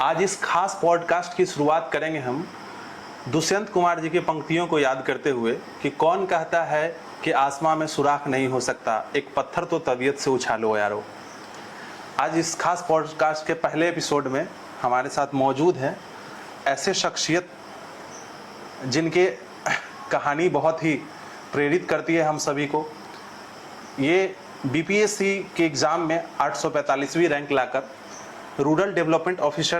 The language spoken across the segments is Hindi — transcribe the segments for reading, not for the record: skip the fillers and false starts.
आज इस खास पॉडकास्ट की शुरुआत करेंगे हम दुष्यंत कुमार जी की पंक्तियों को याद करते हुए कि कौन कहता है कि आसमां में सुराख नहीं हो सकता, एक पत्थर तो तबीयत से उछालो यारो। आज इस खास पॉडकास्ट के पहले एपिसोड में हमारे साथ मौजूद हैं ऐसे शख्सियत जिनके कहानी बहुत ही प्रेरित करती है हम सभी को। ये बीपीएससी के एग्ज़ाम में 845वीं रैंक लाकर रूरल डेवलपमेंट ऑफिसर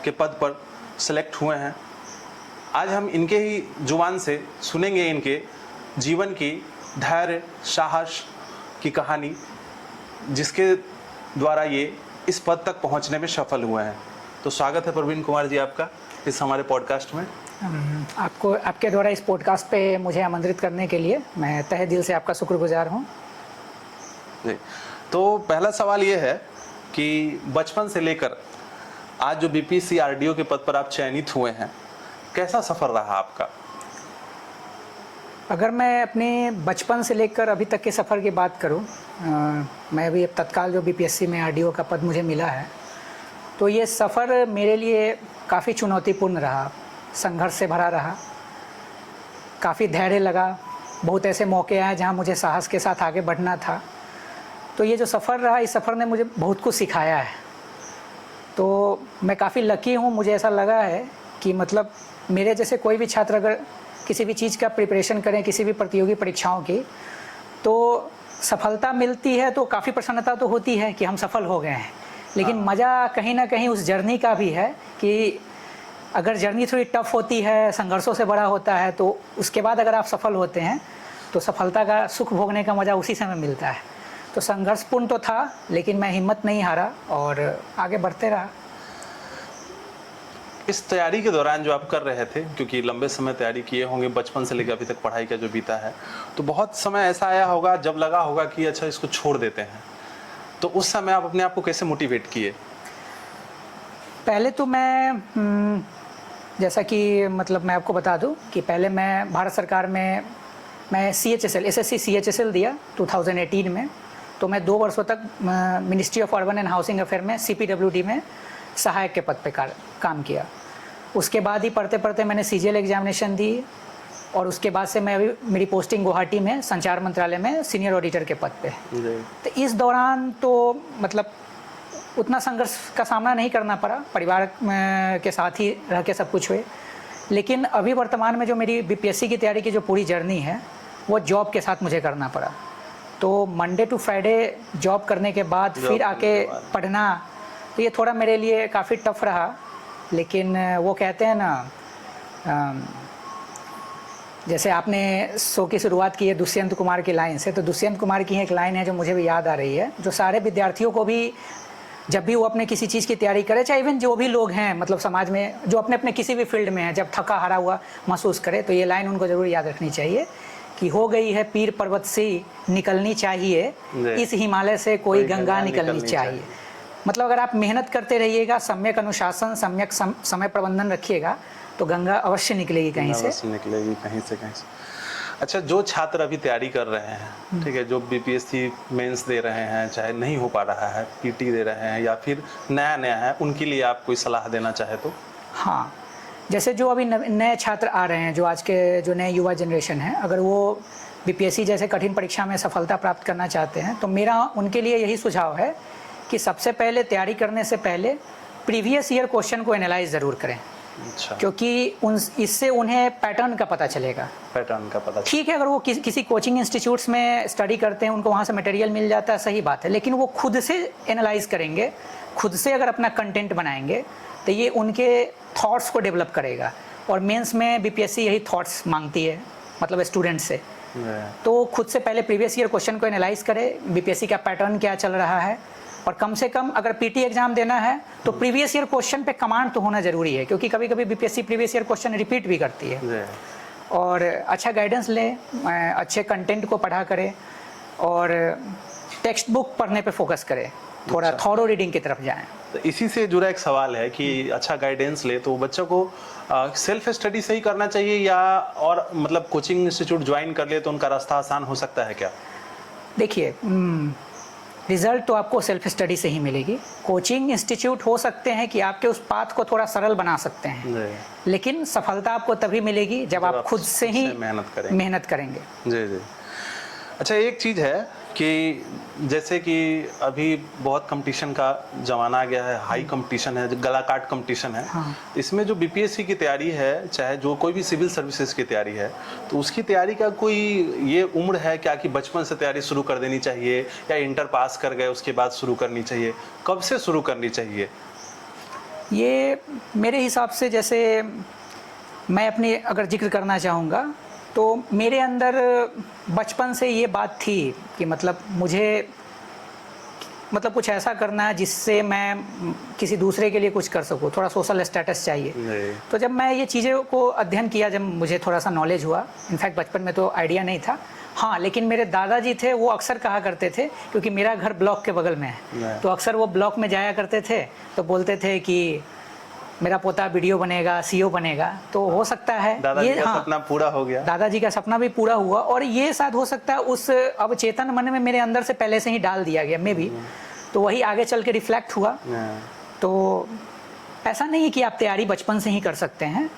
के पद पर सेलेक्ट हुए हैं। आज हम इनके ही जुबान से सुनेंगे इनके जीवन की धैर्य साहस की कहानी, जिसके द्वारा ये इस पद तक पहुंचने में सफल हुए हैं। तो स्वागत है प्रवीण कुमार जी आपका इस हमारे पॉडकास्ट में। आपको आपके द्वारा इस पॉडकास्ट पे मुझे आमंत्रित करने के लिए मैं तहे दिल से आपका शुक्रगुजार हूँ। जी, तो पहला सवाल ये है कि बचपन से लेकर आज जो बीपीएससी आरडीओ के पद पर आप चयनित हुए हैं, कैसा सफ़र रहा आपका? अगर मैं अपने बचपन से लेकर अभी तक के सफ़र की बात करूं, मैं अभी अब तत्काल जो बीपीएससी में आरडीओ का पद मुझे मिला है, तो ये सफ़र मेरे लिए काफ़ी चुनौतीपूर्ण रहा, संघर्ष से भरा रहा, काफ़ी धैर्य लगा। बहुत ऐसे मौके आए जहां मुझे साहस के साथ आगे बढ़ना था। तो ये जो सफ़र रहा, इस सफ़र ने मुझे बहुत कुछ सिखाया है। तो मैं काफ़ी लकी हूँ। मुझे ऐसा लगा है कि मतलब मेरे जैसे कोई भी छात्र अगर किसी भी चीज़ का प्रिपरेशन करें, किसी भी प्रतियोगी परीक्षाओं की, तो सफलता मिलती है तो काफ़ी प्रसन्नता तो होती है कि हम सफल हो गए हैं, लेकिन मज़ा कहीं ना कहीं उस जर्नी का भी है कि अगर जर्नी थोड़ी टफ होती है, संघर्षों से बड़ा होता है, तो उसके बाद अगर आप सफल होते हैं तो सफलता का सुख भोगने का मज़ा उसी समय मिलता है। तो संघर्षपूर्ण तो था, लेकिन मैं हिम्मत नहीं हारा और आगे बढ़ते रहा। इस तैयारी के दौरान जो आप कर रहे थे, क्योंकि लंबे समय तैयारी किए होंगे, बचपन से लेकर अभी तक पढ़ाई का जो बीता है, तो बहुत समय ऐसा आया होगा जब लगा होगा कि अच्छा इसको छोड़ देते हैं, तो उस समय आप अपने आप को कैसे मोटिवेट किए? पहले तो मैं जैसा कि मतलब मैं आपको बता दूं कि पहले मैं भारत सरकार में मैं CHSL SSC CHSL दिया 2018 में। तो मैं 2 वर्षों तक ministry of urban and housing affair में CPWD में सहायक के पद पे काम किया। उसके बाद ही पढ़ते पढ़ते मैंने CGL एग्जामिनेशन दी और उसके बाद से मैं अभी मेरी पोस्टिंग गुवाहाटी में संचार मंत्रालय में सीनियर ऑडिटर के पद पे। तो इस दौरान तो मतलब उतना संघर्ष का सामना नहीं करना पड़ा, परिवार के साथ ही रह के सब कुछ हुए। लेकिन अभी वर्तमान में जो मेरी बीपीएससी की तैयारी की जो पूरी जर्नी है, वो जॉब के साथ मुझे करना पड़ा। तो मंडे टू फ्राइडे जॉब करने के बाद फिर आके पढ़ना, तो ये थोड़ा मेरे लिए काफ़ी टफ रहा। लेकिन वो कहते हैं ना, जैसे आपने शो की शुरुआत की है दुष्यंत कुमार की लाइन से, तो दुष्यंत कुमार की एक लाइन है जो मुझे भी याद आ रही है, जो सारे विद्यार्थियों को भी जब भी वो अपने किसी चीज़ की तैयारी करे, चाहे इवन जो भी लोग हैं मतलब समाज में जो अपने अपने किसी भी फील्ड में हैं, जब थका हारा हुआ महसूस करे, तो ये लाइन उनको ज़रूर याद रखनी चाहिए कि हो गई है पीर पर्वत से निकलनी चाहिए, इस हिमालय से कोई गंगा निकलनी चाहिए। मतलब अगर आप मेहनत करते रहिएगा, सम्यक अनुशासन, सम्यक समय प्रबंधन रखिएगा, तो गंगा अवश्य निकलेगी कहीं से। अच्छा, जो छात्र अभी तैयारी कर रहे हैं, ठीक है, जो बीपीएससी मेंस दे रहे हैं, चाहे नहीं हो पा रहा है, पीटी दे रहे हैं या फिर नया है, उनके लिए आप कोई सलाह देना चाहे तो? हाँ, जैसे जो अभी नए छात्र आ रहे हैं, जो आज के जो नए युवा जनरेशन है, अगर वो बीपीएससी जैसे कठिन परीक्षा में सफलता प्राप्त करना चाहते हैं, तो मेरा उनके लिए यही सुझाव है कि सबसे पहले तैयारी करने से पहले प्रीवियस ईयर क्वेश्चन को एनालाइज ज़रूर करें। अच्छा। क्योंकि इससे उन्हें पैटर्न का पता चलेगा। ठीक है, अगर वो किसी कोचिंग इंस्टीट्यूट्स में स्टडी करते हैं, उनको वहाँ से मटेरियल मिल जाता है, सही बात है, लेकिन वो खुद से एनालाइज करेंगे, खुद से अगर अपना कंटेंट बनाएंगे, तो ये उनके थॉट्स को डेवलप करेगा। और मेंस में बीपीएससी यही थॉट्स मांगती है, मतलब स्टूडेंट से। तो खुद से पहले प्रीवियस ईयर क्वेश्चन को एनालाइज करें, बीपीएससी का पैटर्न क्या चल रहा है, और कम से कम अगर पीटी एग्जाम देना है तो प्रीवियस ईयर क्वेश्चन पे कमांड तो होना जरूरी है, क्योंकि कभी कभी BPSC previous year question repeat भी करती है। और अच्छा गाइडेंस लें, अच्छे कंटेंट को पढ़ा करें और टेक्स्ट बुक पढ़ने पे फोकस करें, थोड़ा थॉरो रीडिंग की तरफ जाएं। तो इसी से जुड़ा एक सवाल है कि अच्छा गाइडेंस ले तो बच्चों को सेल्फ स्टडी से ही करना चाहिए या और मतलब कोचिंग इंस्टीट्यूट ज्वाइन कर ले तो उनका रास्ता आसान हो सकता है क्या? देखिए, रिजल्ट तो आपको सेल्फ स्टडी से ही मिलेगी। कोचिंग इंस्टीट्यूट हो सकते हैं कि आपके उस पाथ को थोड़ा सरल बना सकते हैं, लेकिन सफलता आपको तभी मिलेगी जब आप खुद से ही मेहनत करेंगे। जी जी। अच्छा, एक चीज़ है कि जैसे कि अभी बहुत कंपटीशन का ज़माना आ गया है, हाई कंपटीशन है, गला काट कंपटीशन है। हाँ। इसमें जो बीपीएससी की तैयारी है, चाहे जो कोई भी सिविल सर्विसेज की तैयारी है, तो उसकी तैयारी का कोई ये उम्र है क्या कि बचपन से तैयारी शुरू कर देनी चाहिए, या इंटर पास कर गए उसके बाद शुरू करनी चाहिए? कब से शुरू करनी चाहिए? ये मेरे हिसाब से, जैसे मैं अपनी अगर जिक्र करना चाहूँगा तो मेरे अंदर बचपन से ये बात थी कि मतलब मुझे कुछ ऐसा करना है जिससे मैं किसी दूसरे के लिए कुछ कर सकूं, थोड़ा सोशल स्टेटस चाहिए। तो जब मैं ये चीज़ों को अध्ययन किया, जब मुझे थोड़ा सा नॉलेज हुआ, इनफैक्ट बचपन में तो आइडिया नहीं था, हाँ, लेकिन मेरे दादाजी थे, वो अक्सर कहा करते थे, क्योंकि मेरा घर ब्लॉक के बगल में है, तो अक्सर वो ब्लॉक में जाया करते थे, तो बोलते थे कि मेरा पोता वीडियो बनेगा, सीईओ बनेगा। तो हो सकता है दादाजी का सपना पूरा हो गया। दादाजी का सपना भी पूरा हुआ, और ये शायद हो सकता है उस अवचेतन मन में मेरे अंदर से पहले से ही डाल दिया गया, मे भी, तो वही आगे चल के रिफ्लेक्ट हुआ। तो ऐसा नहीं है कि आप तैयारी बचपन से ही कर सकते हैं।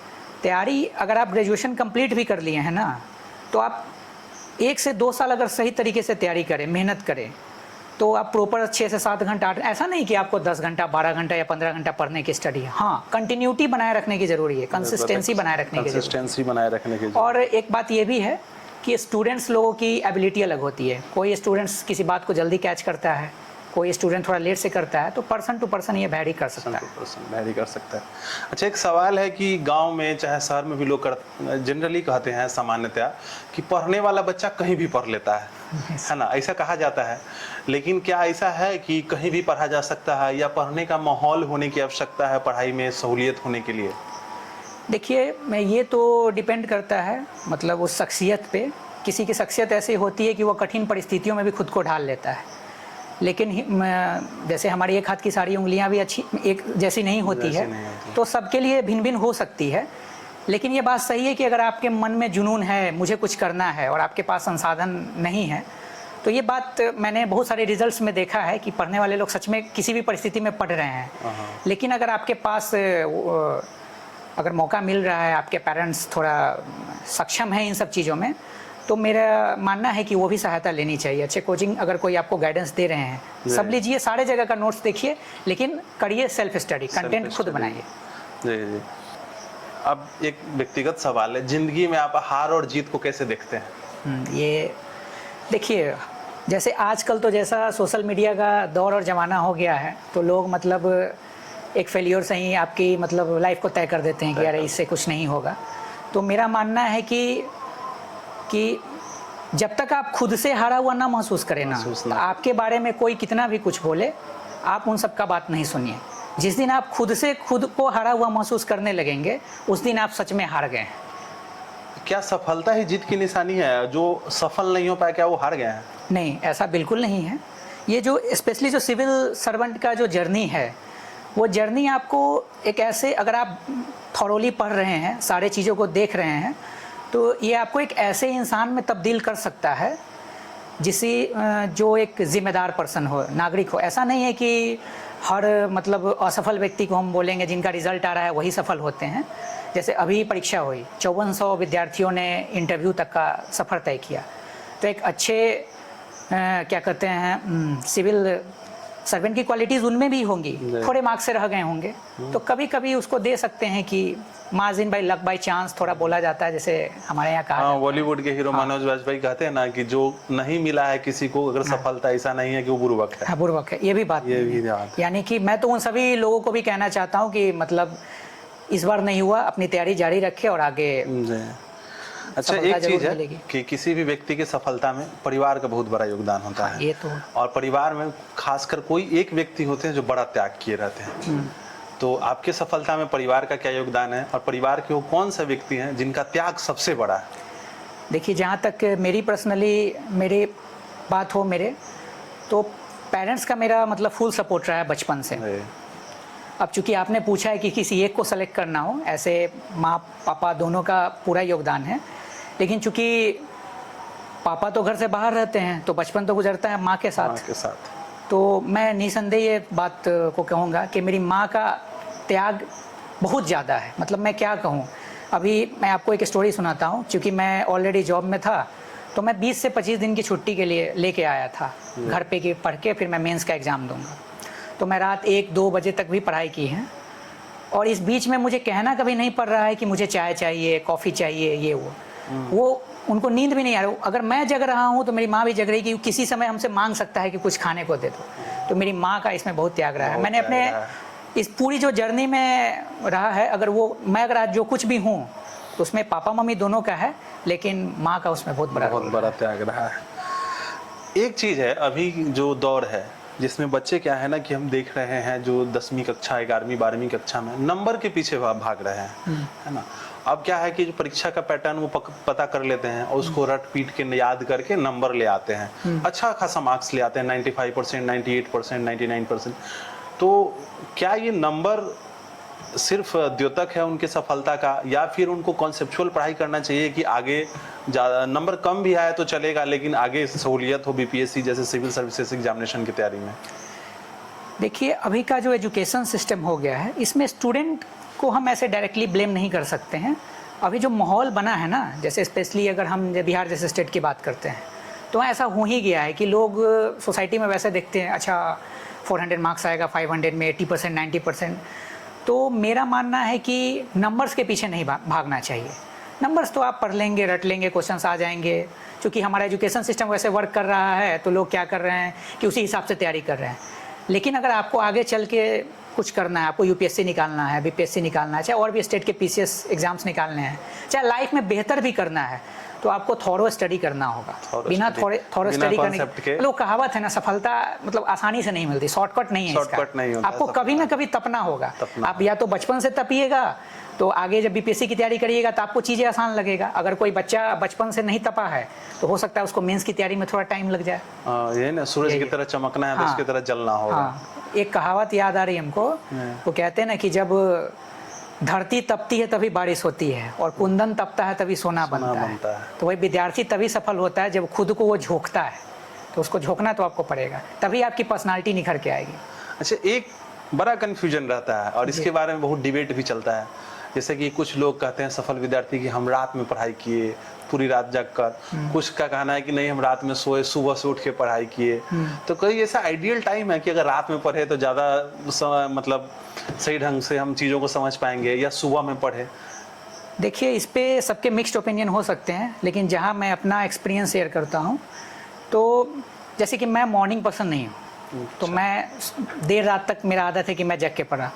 तैयारी अगर आप ग्रेजुएशन कंप्लीट भी कर लिए हैं ना, तो आप 1 से 2 साल अगर सही तरीके से तैयारी करें, मेहनत करें, तो आप प्रॉपर 6 से 7 घंटा, ऐसा नहीं कि आपको 10 घंटा, 12 घंटा या 15 घंटा पढ़ने की स्टडी है। हाँ, कंटिन्यूटी बनाए रखने की जरूरी है, कंसिस्टेंसी बनाए रखने की। और एक बात ये भी है कि स्टूडेंट्स लोगों की एबिलिटी अलग होती है। कोई स्टूडेंट्स किसी बात को जल्दी कैच करता है, कोई स्टूडेंट थोड़ा लेट से करता है, तो पर्सन टू पर्सन ये वैरी कर सकता है। अच्छा, एक सवाल है कि गांव में चाहे शहर में भी लोग जनरली कहते हैं सामान्यतया कि पढ़ने वाला बच्चा कहीं भी पढ़ लेता है ना, ऐसा कहा जाता है। लेकिन क्या ऐसा है कि कहीं भी पढ़ा जा सकता है, या पढ़ने का माहौल होने की आवश्यकता है पढ़ाई में सहूलियत होने के लिए? देखिए, ये तो डिपेंड करता है मतलब उस शख्सियत पे। किसी की शख्सियत ऐसी होती है कि वो कठिन परिस्थितियों में भी खुद को ढाल लेता है, लेकिन जैसे हमारी एक हाथ की सारी उंगलियां भी अच्छी एक जैसी नहीं होती है, तो सबके लिए भिन्न भिन्न हो सकती है। लेकिन ये बात सही है कि अगर आपके मन में जुनून है, मुझे कुछ करना है, और आपके पास संसाधन नहीं है, तो ये बात मैंने बहुत सारे रिजल्ट्स में देखा है कि पढ़ने वाले लोग सच में किसी भी परिस्थिति में पढ़ रहे हैं। लेकिन अगर आपके पास अगर मौका मिल रहा है, आपके पेरेंट्स थोड़ा सक्षम हैं इन सब चीज़ों में, तो मेरा मानना है कि वो भी सहायता लेनी चाहिए। अच्छे कोचिंग अगर कोई आपको गाइडेंस दे रहे हैं, सब लीजिए, सारे जगह का नोट्स देखिए, लेकिन करिए सेल्फ स्टडी, कंटेंट खुद बनाइए। जी जी। अब एक व्यक्तिगत सवाल है, जिंदगी में आप हार और जीत को कैसे देखते हैं? ये देखिए, जैसे आजकल तो जैसा सोशल मीडिया का दौर और ज़माना हो गया है, तो लोग मतलब एक फेलियर से ही आपकी मतलब लाइफ को तय कर देते हैं कि यार इससे कुछ नहीं होगा। तो मेरा मानना है कि जब तक आप खुद से हारा हुआ ना महसूस करें ना, तो आपके बारे में कोई कितना भी कुछ बोले, आप उन सब का बात नहीं सुनिए। जिस दिन आप खुद से खुद को हारा हुआ महसूस करने लगेंगे, उस दिन आप सच में हार गए हैं। क्या सफलता ही जीत की निशानी है? जो सफल नहीं हो पाया, क्या वो हार गए हैं? नहीं, ऐसा बिल्कुल नहीं है। ये जो स्पेशली जो सिविल सर्वेंट का जो जर्नी है, वो जर्नी आपको एक ऐसे, अगर आप थॉरोली पढ़ रहे हैं, सारे चीज़ों को देख रहे हैं, तो ये आपको एक ऐसे इंसान में तब्दील कर सकता है जिसे जो एक जिम्मेदार पर्सन हो, नागरिक हो। ऐसा नहीं है कि हर मतलब असफल व्यक्ति को हम बोलेंगे जिनका रिजल्ट आ रहा है वही सफल होते हैं। जैसे अभी परीक्षा हुई, 5400 विद्यार्थियों ने इंटरव्यू तक का सफ़र तय किया, तो एक अच्छे क्या कहते हैं सिविल सर्वेंट की क्वालिटीज़ उनमें भी होंगी, थोड़े मार्क्स से रह गए होंगे, तो कभी कभी उसको दे सकते हैं कि margin by luck by chance, थोड़ा बोला जाता है जैसे हमारे यहाँ कहा। हाँ, बॉलीवुड के हीरो मनोज वाजपेयी कहते हैं ना कि जो नहीं मिला है किसी को अगर सफलता, ऐसा नहीं है कि वो बुर्बक है। हाँ, बुर्बक है, ये भी बात है। यानी कि मैं तो उन सभी लोगों को भी कहना चाहता हूँ कि मतलब इस बार नहीं हुआ, अपनी तैयारी जारी रखे और आगे। अच्छा, एक चीज़ है कि किसी भी व्यक्ति की सफलता में परिवार का बहुत बड़ा योगदान होता है। ये तो, और परिवार में खासकर कोई एक व्यक्ति होते हैं जो बड़ा त्याग किए रहते हैं। तो आपके सफलता में परिवार का क्या योगदान है, और परिवार के वो कौन सा व्यक्ति हैं जिनका त्याग सबसे बड़ा है? देखिए, जहाँ तक मेरी पर्सनली मेरी बात हो, मेरे तो पेरेंट्स का मेरा मतलब फुल सपोर्ट रहा है बचपन से। अब चूंकि आपने पूछा है कि किसी एक को सेलेक्ट करना हो, ऐसे माँ पापा दोनों का पूरा योगदान है। लेकिन चूंकि पापा तो घर से बाहर रहते हैं, तो बचपन तो गुजरता है माँ के साथ। तो मैं निसंदेह ये बात को कहूँगा कि मेरी माँ का त्याग बहुत ज़्यादा है। मतलब मैं क्या कहूँ, अभी मैं आपको एक स्टोरी सुनाता हूँ। क्योंकि मैं ऑलरेडी जॉब में था, तो मैं 20 से 25 दिन की छुट्टी के लिए लेके आया था घर पे कि पढ़ के फिर मैं मेंस का एग्ज़ाम दूंगा। तो मैं रात 1-2 बजे तक भी पढ़ाई की है, और इस बीच में मुझे कहना कभी नहीं पड़ रहा है कि मुझे चाय चाहिए, कॉफ़ी चाहिए, ये वो उनको नींद भी नहीं आ रही। अगर मैं जग रहा हूँ तो मेरी माँ भी जग रही कि किसी समय हमसे मांग सकता है कि कुछ खाने को दे दो। तो मेरी माँ का इसमें बहुत त्याग रहा है। मैंने अपने इस पूरी जो जर्नी में रहा है, अगर आज जो कुछ भी हूँ तो उसमें पापा मम्मी दोनों का है, लेकिन माँ का उसमें बहुत बड़ा त्याग रहा है। एक चीज़ है, अभी जो दौर है जिसमें बच्चे क्या है ना कि हम देख रहे हैं जो 10वीं कक्षा 11वीं 12वीं कक्षा में नंबर के पीछे भाग रहे हैं, है ना। अब क्या है कि जो परीक्षा का पैटर्न वो पता कर लेते हैं और उसको रट पीट के याद करके नंबर ले आते हैं, अच्छा खासा मार्क्स ले आते हैं, 95%, 98%, 99%। तो क्या ये नंबर सिर्फ द्योतक है उनके सफलता का, या फिर उनको कॉन्सेप्चुअल पढ़ाई करना चाहिए कि आगे ज़्यादा नंबर कम भी आए तो चलेगा, लेकिन आगे सहूलियत हो बीपीएससी जैसे सिविल सर्विसेज एग्जामिनेशन की तैयारी में? देखिए, अभी का जो एजुकेशन सिस्टम हो गया है, इसमें स्टूडेंट को हम ऐसे डायरेक्टली ब्लेम नहीं कर सकते हैं। अभी जो माहौल बना है ना, जैसे स्पेशली अगर हम बिहार जैसे स्टेट की बात करते हैं, तो ऐसा हो ही गया है कि लोग सोसाइटी में वैसे देखते हैं, अच्छा 400 मार्क्स आएगा 500 में, 80%, 90%। तो मेरा मानना है कि नंबर्स के पीछे नहीं भागना चाहिए। नंबर्स तो आप पढ़ लेंगे, रट लेंगे, क्वेश्चंस आ जाएंगे। क्योंकि हमारा एजुकेशन सिस्टम वैसे वर्क कर रहा है, तो लोग क्या कर रहे हैं कि उसी हिसाब से तैयारी कर रहे हैं। लेकिन अगर आपको आगे चल के कुछ करना है, आपको यूपीएससी निकालना है, बीपीएससी निकालना है, चाहे और भी स्टेट के पीसीएस एग्जाम्स निकालने हैं, चाहे लाइफ में बेहतर भी करना है, तो आपको थॉरो स्टडी करना होगा। बिना थॉरो स्टडी करने के, लोग कहावत है ना, सफलता मतलब आसानी से नहीं मिलती, शॉर्टकट नहीं है इसका। आपको कभी ना कभी तपना होगा। आप या तो बचपन से तपिएगा, तो आगे जब बीपीएससी की तैयारी करिएगा तो आपको चीज़ें आसान लगेगा। अगर कोई बच्चा बचपन से नहीं तपा है तो हो सकता है उसको मेंस की तैयारी में थोड़ा टाइम लग जाए। ये ना, सूरज की तरह चमकना है तो उसकी तरह जलना होगा। एक कहावत याद आ रही है हमको, वो कहते हैं ना कि जब धरती तपती है तभी बारिश होती है, और कुंदन तपता है तभी सोना बनता है। तो वही विद्यार्थी तभी सफल होता है जब खुद को वो झोंकता है। तो उसको झोंकना तो आपको पड़ेगा, तभी आपकी पर्सनालिटी निखर के आएगी। अच्छा, एक बड़ा कन्फ्यूजन रहता है और इसके बारे में बहुत डिबेट भी चलता है। जैसे कि कुछ लोग कहते हैं सफल विद्यार्थी कि हम रात में पढ़ाई किए, पूरी रात जगकर। कुछ का कहना है कि नहीं, हम रात में सोए, सुबह से उठ के पढ़ाई किए। तो कोई ऐसा आइडियल टाइम है कि अगर रात में पढ़े तो ज़्यादा मतलब सही ढंग से हम चीज़ों को समझ पाएंगे, या सुबह में पढ़े? देखिए, इस पे सबके मिक्स्ड ओपिनियन हो सकते हैं, लेकिन जहाँ मैं अपना एक्सपीरियंस शेयर करता हूँ, तो जैसे कि मैं मॉर्निंग पर्सन नहीं हूँ। तो मैं देर रात तक मेरा आदत है कि मैं जग के पढ़ा,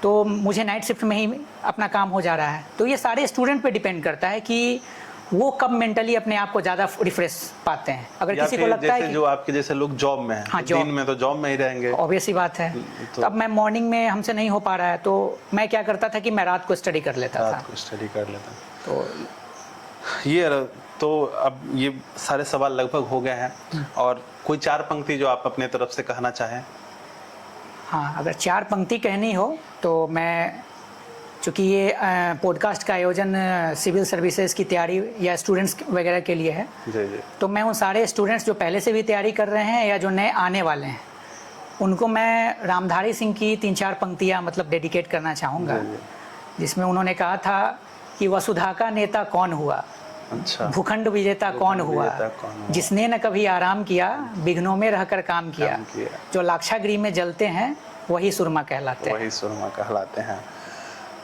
तो मुझे नाइट शिफ्ट में ही अपना काम हो जा रहा है। तो ये सारे स्टूडेंट पे डिपेंड करता है कि वो कब मेंटली अपने आप को ज़्यादा रिफ्रेश पाते हैं। अगर किसी को लगता है कि जो आपके जैसे लोग जॉब में हैं, हाँ, दिन में तो जॉब में ही रहेंगे, ऑब्वियस ही बात है। तो अब मैं मॉर्निंग में हमसे नहीं हो पा रहा है, तो मैं क्या करता था कि मैं रात को स्टडी कर लेता था। तो ये तो अब ये सारे सवाल लगभग हो गए हैं, और कोई 4 पंक्ति जो आप अपने तरफ से कहना चाहें? हाँ, अगर 4 पंक्ति कहनी हो तो मैं, चूँकि ये पॉडकास्ट का आयोजन सिविल सर्विसेज की तैयारी या स्टूडेंट्स वगैरह के लिए है, तो मैं उन सारे स्टूडेंट्स जो पहले से भी तैयारी कर रहे हैं या जो नए आने वाले हैं, उनको मैं रामधारी सिंह की 3-4 पंक्तियाँ मतलब डेडिकेट करना चाहूँगा, जिसमें उन्होंने कहा था कि वसुधा का नेता कौन हुआ, अच्छा, भूखंड विजेता कौन हुआ, जिसने न कभी आराम किया, विघ्नों में रहकर काम किया। जो लाक्षागृह में जलते हैं वही सुरमा कहलाते हैं।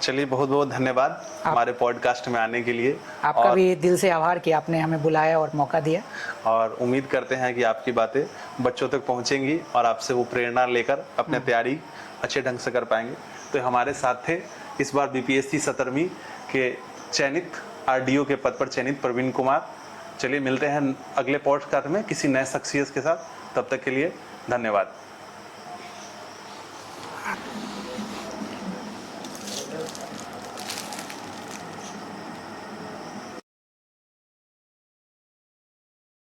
चलिए, बहुत बहुत धन्यवाद हमारे पॉडकास्ट में आने के लिए। आपका भी दिल से आभार कि आपने हमें बुलाया और मौका दिया, और उम्मीद करते हैं कि आपकी बातें बच्चों तक पहुंचेंगी और आपसे वो प्रेरणा लेकर अपने तैयारी अच्छे ढंग से कर पाएंगे। तो हमारे साथ थे इस बार बीपीएससी 17वीं के चयनित आरडीओ के पद पर चयनित प्रवीण कुमार। चलिए, मिलते हैं अगले पॉडकास्ट में किसी नए शख्सियत के साथ। तब तक के लिए धन्यवाद।